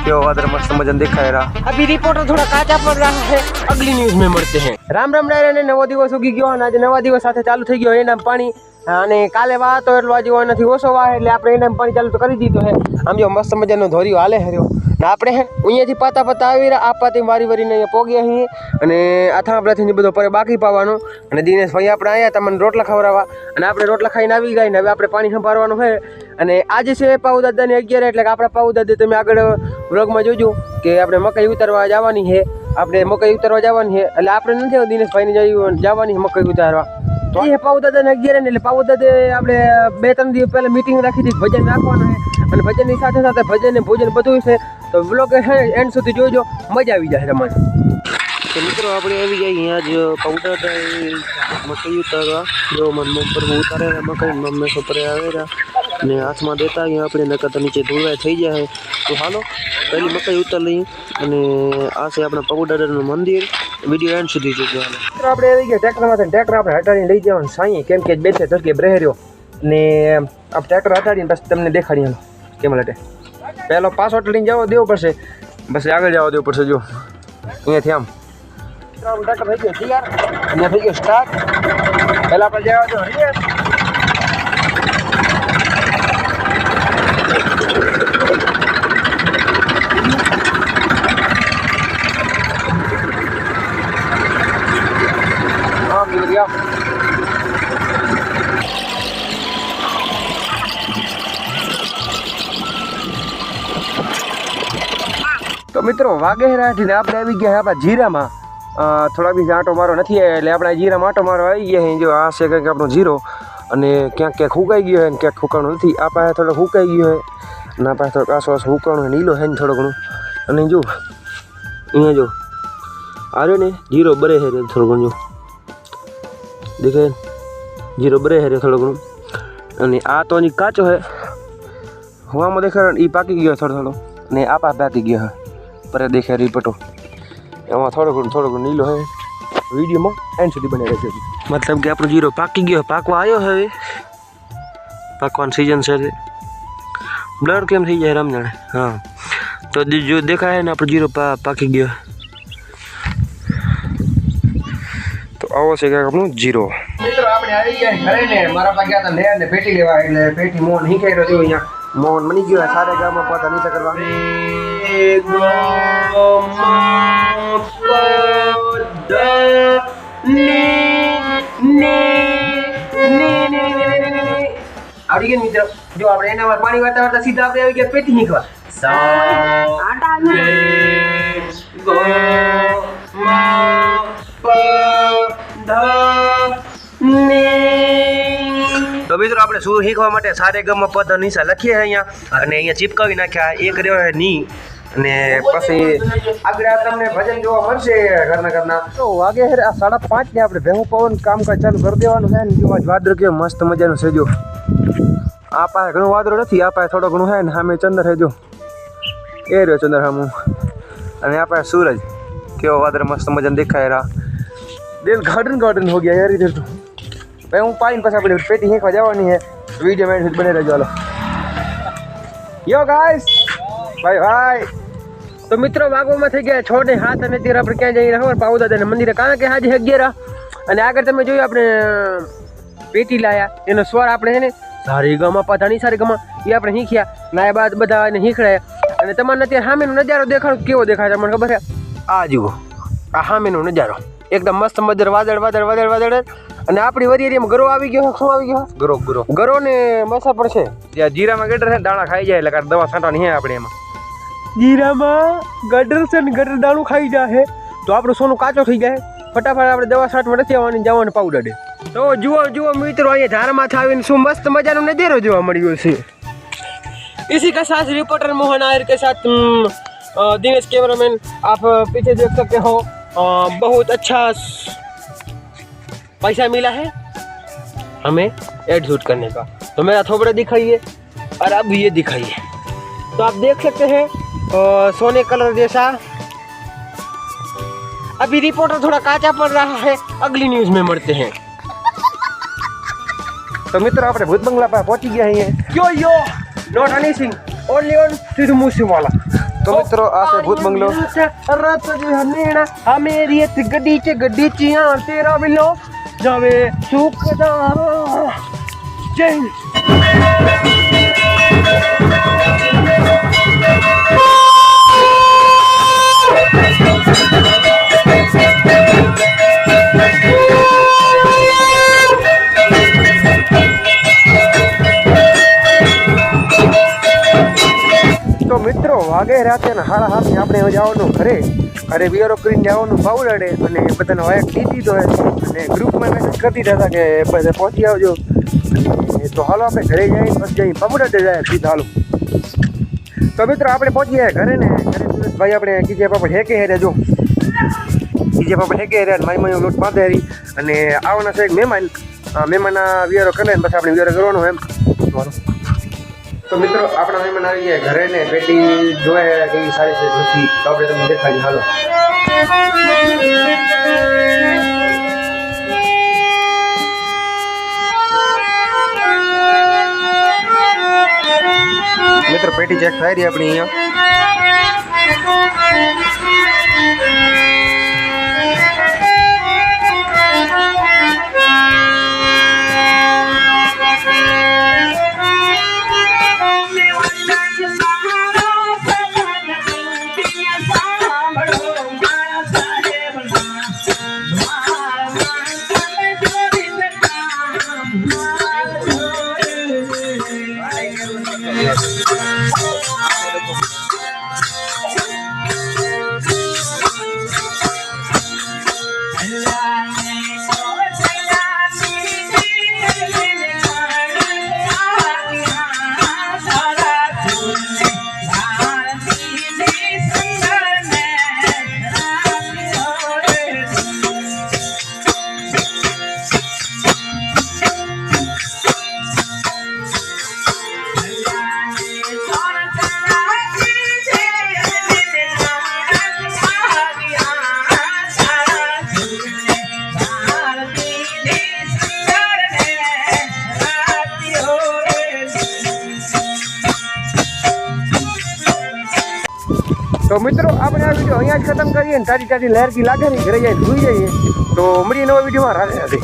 क्यों वादर मस्त मजन दिखाई रहा। अभी रिपोर्टर थोड़ा काचा पड़ रहा है, अगली न्यूज में મળते हैं। રામ રામ ડાયરાને નવો દિવસ ઉગી ગયો અને આજે નવા દિવસ સાથે ચાલુ થઈ ગયો એનામ પાણી અને કાલે વાતો એટલો આજે એનાથી ઓછો વાહ એટલે આપણે એનામ પાણી ચાલુ તો કરી દીધો છે। આમ જો મસ્ત મજાનો ધોરિયો હાલે હર્યો ને આપણે હે અહીંયાથી પાતા પાતા આવી રહ્યા આ પાતી વારી વારીને અહીંયા પોગ્યા અહીં અને આથા આપણાથી બધો પરે બાકી પાવાનું અને દિનેશ ભાઈ આપણે આયા તમને રોટલા ખવડાવવા અને આપણે રોટલા ખાઈને આવી ગયા ને હવે આપણે પાણી સંભાળવાનું છે અને આજે છે પાઉ દાદાની 11 એટલે કે આપણા પાઉ દાદા તમે આગળ વ્લોગમાં જોજો કે આપણે મકાઈ ઉતારવા જવાની છે। આપણે મકાઈ ઉતારવા જવાની છે એટલે આપણે નથી દિનેશભાઈને જવાની મકાઈ ઉતારવા તો એ પાઉ દાદાને 11 એટલે પાઉ દાદા આપણે 2-3 દિવસ પહેલા મીટિંગ રાખી હતી ભજન રાખવાનું છે અને ભજનની સાથે સાથે ભજન ને ભોજન બધું છે તો વ્લોગ એન્ડ સુધી જોજો મજા આવી જાય તમારે। तो मित्रों આપણે આવી ગયા અહીંયા જ પાઉ દાદા મકાઈ ઉતારવા જો મન પર ઉતારે મકાઈ મમ્મી સપરે આવેરા ને હાથમાં દેતા અહીંયા આપણે નકર તો નીચે ધોવાય થઈ જાય તો હાલો પહેલી મકાઈ ઉતાર લઈએ અને આ છે આપણા પાઉ દાદાનું મંદિર વિડિયો એન્ડ સુધી જોજો હાલો। મિત્રો આપણે આવી ગયા ટ્રેક્ટરમાંથી ટ્રેક્ટર આપણે હટાડીને લઈ જવાનું સાંઈ કેમ કે બેસે ધરકે બ્રેહર્યો ને આપ ટ્રેક્ટર હટાડીને બસ તમને દેખાડી હાલો કેમ લાગે પહેલો પાસવર્ડ લઈને જવો દેવો પડશે બસ આગળ જવા દેવું પડશે જો અહીંયાથી આમ ટ્રેક્ટર થઈ ગયો તૈયાર અહીંયા થઈ ગયો સ્ટાર્ટ પહેલાં આપણે જવા દો રિયર તો મિત્રો વાઘેરાથી આપણે આવી ગયા આપણા જીરામાં થોડા બી આંટો મારો નથી એટલે આપણે જીરામાં આંટો મારો આવી ગયા જો આ છે કંઈક આપણો જીરો અને ક્યાંક ક્યાંક હુકાઈ ગયો હોય ને ક્યાંક હુકાણો નથી આ પાસે થોડો હુકાઈ ગયો હોય ના પાસે થોડોક આસો આસો હુકાણો નીલો છે ને થોડો ઘણું અને જો અહીંયા જો આર્યો ને જીરો બરે હે થોડો ઘણું જો દેખાય જીરો બરે હે થોડો ઘણું અને આ તો હજી કાચો છે હવામાં દેખાય એ પાકી ગયો થોડો થોડો ને આ પા પાકી ગયો હે પર દેખાય રીપટો એમાં થોડો ઘણો નીલો હે વિડીયોમાં એન્ડ સુધી બને રહેશે મતલબ કે આપણો જીરો પાકી ગયો પાકવા આવ્યો હવે પાકવાની સિઝન છે બ્લર કેમ થઈ જાય રામ જાણે હા તો જો દેખાય ને આપણો જીરો પાકી ગયો તો આવો છે કે આપણો જીરો। મિત્રો આપણે આવી ગયા ઘરે ને મારા પાસે ગયા હતા ને પેટી લેવા એટલે પેટી મોહન હિંકાઈ રહ્યો અહીંયા મોહન બની ગયો સારે ગામમાં પાતા નીચે કરવા આવડી ગયું મિત્રો જો આપણે એના પાણી વાળતા વાળતા સીધા આપણે આવી ગયા પેટી હિંકવા તો મિત્રો આપણે સુર શીખવા માટે સારે ગમ પદ નિશા લખીએ અહીંયા અને અહીંયા ચીપકાવી નાખ્યા એક રહ્યો હે ની અને પછી આગળ તમને ભજન જોવા મળશે ઘરના તો વાગે હે 5:30 ને આપણે ભેહું પવન કામકાજ ચાલુ કરી દેવાનું છે ને જો આજ વાદળ કેવો મસ્ત મજાનું છે જો આ પાસે ઘણું વાદળ નથી આ પાસે થોડો ઘણું છે ને સામે ચંદ્ર છે જો એ રહ્યો ચંદ્ર સામું અને આ પાસે સૂરજ કેવો વાદળ મસ્ત મજાનું દેખાય રહ્યા દિલ ગાર્ડન હો ગયા યાર ઇધર તો ભાઈ હું પાઈને પછી આપણે પેટી હેંકવા જવાની છે વિડીયો મેં બને રહેજો હાલો યો ગાઈસ ભાઈ તો મિત્રો વાગોમાં થઈ ગયા 6 ને 7 અને અત્યારે આપણે ક્યાં જઈ રહ્યા પાઉ દાદાના મંદિરે કારણ કે આજે 11 અને આગળ તમે જોયું આપણે પેટી લાયા એનો સ્વર આપણે છે ને સારી ગમાં પધાણી સારી ગમાં એ આપણે શીખ્યા ના બાદ બધા એને શીખડાયા અને તમારે અત્યારે સામેનો નજારો દેખાડો કેવો દેખાય તમને ખબર છે આ જુઓ આ સામેનો નજારો એકદમ મસ્ત મજર વાદળ અને આપણી વરિયારીમાં ગરો આવી ગયો શું આવી ગયો ગરો ને મસા પણ છે જ્યાં જીરામાં ગટર છે દાણા ખાઈ જાય એટલે દવા છાંટવાની છે આપણે એમાં જીરામાં ગટર છે ને ગટર દાણું ખાઈ જાય તો આપણું સોનું કાચો થઈ જાય ફટાફટ આપણે દવા છાંટવા નથી આવવાની જવાનું પાવડર દે તો જુઓ મિત્રો અહીંયા ધારમાંથી આવીને શું મસ્ત મજાનો નજારો જોવા મળ્યો છે। इसी के साथ रिपोर्टर मोहन आयर के साथ दिनेश कैमरामैन आप पीछे देख सकते हो बहुत अच्छा पैसा मिला है हमें एड शूट करने का तो मेरा थोबड़ा दिखाइए और अब ये दिखाइए तो आप देख सकते हैं सोने कलर जैसा अभी रिपोर्टर थोड़ा काचा पड़ रहा है अगली न्यूज में મળते हैं। तो मित्रों આપણે ભૂત બંગલા પર પહોંચી ગયા છીએ yo not anything only on Sidhu Moosewala. તો મિત્રો આ છે ભૂત બંગલો. રત જો હનેડા આ મેરી એક ગડી છે ગડી ચિયા તેરા વિલો જાવે સુખદા જય તો મિત્રો વાગે રાતે ને 7:30 આપણે હવે જવાનું ઘરે વિયારો કરીને જવાનું પાવડે અને બધાને વાયક દીધી તો અને ગ્રુપમાં મેસેજ કરતી હતા કે બધા પહોંચી આવજો. તો હાલો આપણે ઘરે જઈએ બસ જઈ પાવડે જાય સીધા હાલો. તો મિત્રો આપણે પહોંચી ગયા ઘરે ને ઘરે સુરેશભાઈ આપણે કીજે પાપડ હેકે હેરે જો કીજે પાપડ હેકે હેરે માઈ માઈ લોટ બાંધે હેરી અને આવવાના છે એક મહેમાનના વિયારો કરે ને પછી આપણે વિયારો કરવાનો એમ. તો મિત્રો આપણા મહેમાન આવી ગયા ઘરે ને પેટી જોવે કેવી સારી છે નથી તો આપણે તમને દેખાડી હાલો. મિત્રો પેટી ચેક થાય રહી આપણી અહીંયા. તો મિત્રો આપણે આ વિડીયો અહીંયા જ ખતમ કરીએ ને તારી લહેરકી લાગે ને ઘરે જઈને સુઈ જઈએ. તો મળીએ નવા વિડીયોમાં. રાધે રાધે.